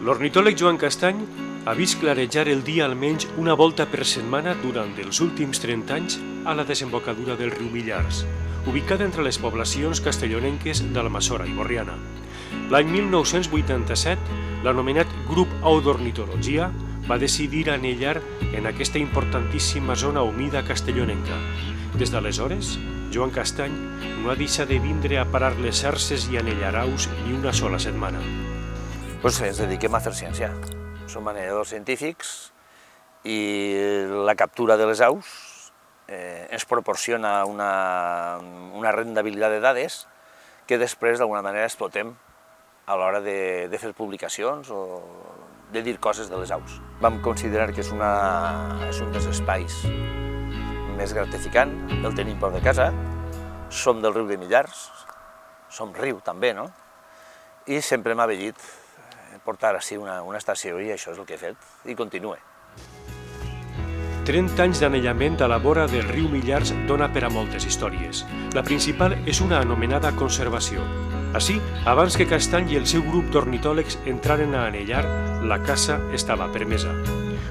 L'ornitòleg Joan Castany ha vist clarejar el dia almenys una volta per setmana durant els últims 30 anys a la desembocadura del riu Millars, ubicada entre les poblacions castellonenques d'Almassora i Borriana. L'any 1987, l'anomenat Grup Au d'Ornitologia va decidir anellar en aquesta importantíssima zona humida castellonenca. Des d'aleshores, Joan Castany no ha deixat de vindre a parar les xarxes i anellar aus ni una sola setmana. Pues ens dediquem a fer ciència. Som anelladors científics i la captura de les aus ens proporciona una rendibilitat de dades que després d'alguna manera explotem a l'hora de fer publicacions o de dir coses de les aus. Vam considerar que és un dels espais més gratificant, el tenim prop de casa, som del riu de Millars, som riu també, no? I sempre m'ha vellit portar així una estació i això és el que he fet i continue. 30 anys d'anellament a la vora del riu Millars dona per a moltes històries. La principal és una anomenada conservació. Així, abans que Castany i el seu grup d'ornitòlegs entraren a anellar, la caça estava permesa.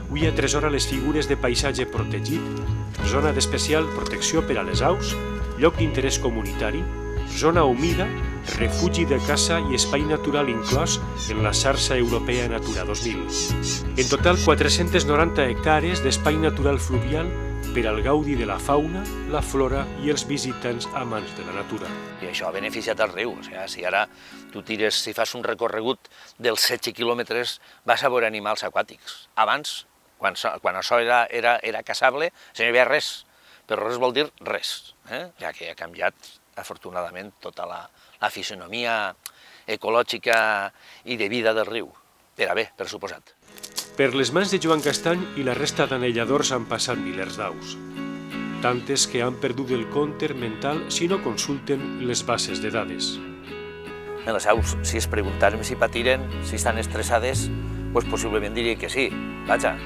Avui atresora les figures de paisatge protegit, zona d'especial protecció per a les aus, lloc d'interès comunitari, zona humida, refugi de caça i espai natural inclòs en la xarxa europea Natura 2000. En total, 490 hectàrees d'espai natural fluvial per al gaudi de la fauna, la flora i els visitants amants de la natura. I això ha beneficiat el riu. O sigui, si ara tu tires, si fas un recorregut dels 16 quilòmetres, vas a veure animals aquàtics. Abans, quan això era caçable, no hi havia res, però res vol dir res, ja que ha canviat afortunadament tota la fisonomia ecològica i de vida del riu, per a bé, per suposat. Per les mans de Joan Castany i la resta d'anelladors han passat milers d'aus, tantes que han perdut el compte mental si no consulten les bases de dades. En les aus, si es preguntaren si patiren, si estan estressades, doncs possiblement diria que sí, vaja,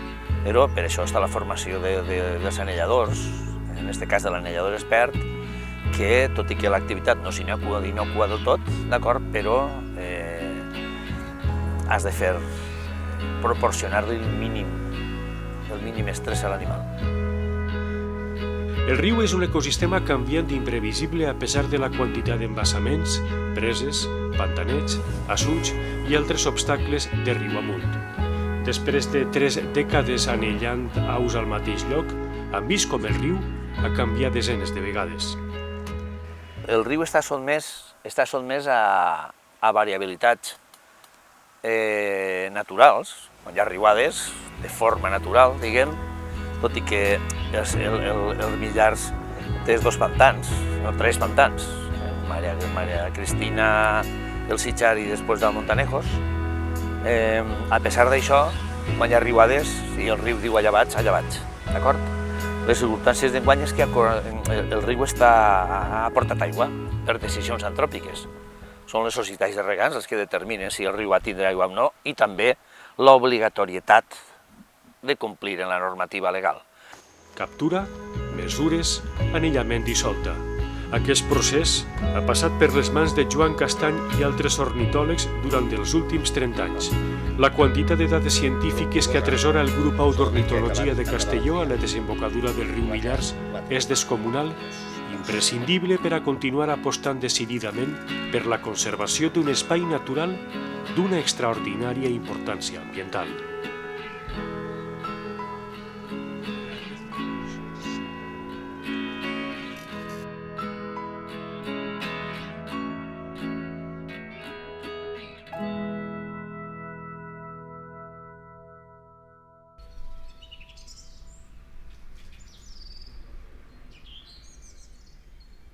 però per això està la formació dels anelladors, en aquest cas de l'anellador expert, que, tot i que l'activitat no s'inocua del tot, d'acord, però has de proporcionar-li el mínim estrès a l'animal. El riu és un ecosistema canviant i imprevisible a pesar de la quantitat d'embassaments, preses, pantanets, assuts i altres obstacles de riu amunt. Després de 3 dècades anellant aus al mateix lloc, han vist com el riu ha canviat desenes de vegades. El riu està sotmès a variabilitats naturals, quan hi ha riuades, de forma natural, diguem, tot i que el Millars té 2 pantans, no 3 pantans, Maria Cristina, el Sitjar i després del Montanejos. A pesar d'això, quan hi ha riuades, si el riu diu allà vaig, d'acord? Les circumstàncies d'enguany és que el riu ha portat aigua per decisions antròpiques. Són les societats de regants les que determinen si el riu ha de tindre aigua o no i també l'obligatorietat de complir en la normativa legal. Captura, mesures, anellament i solta. Aquest procés ha passat per les mans de Joan Castany i altres ornitòlegs durant els últims 30 anys. La quantitat de dades científiques que atresora el Grup Au d'Ornitologia de Castelló a la desembocadura del riu Millars és descomunal i imprescindible per a continuar apostant decididament per la conservació d'un espai natural d'una extraordinària importància ambiental.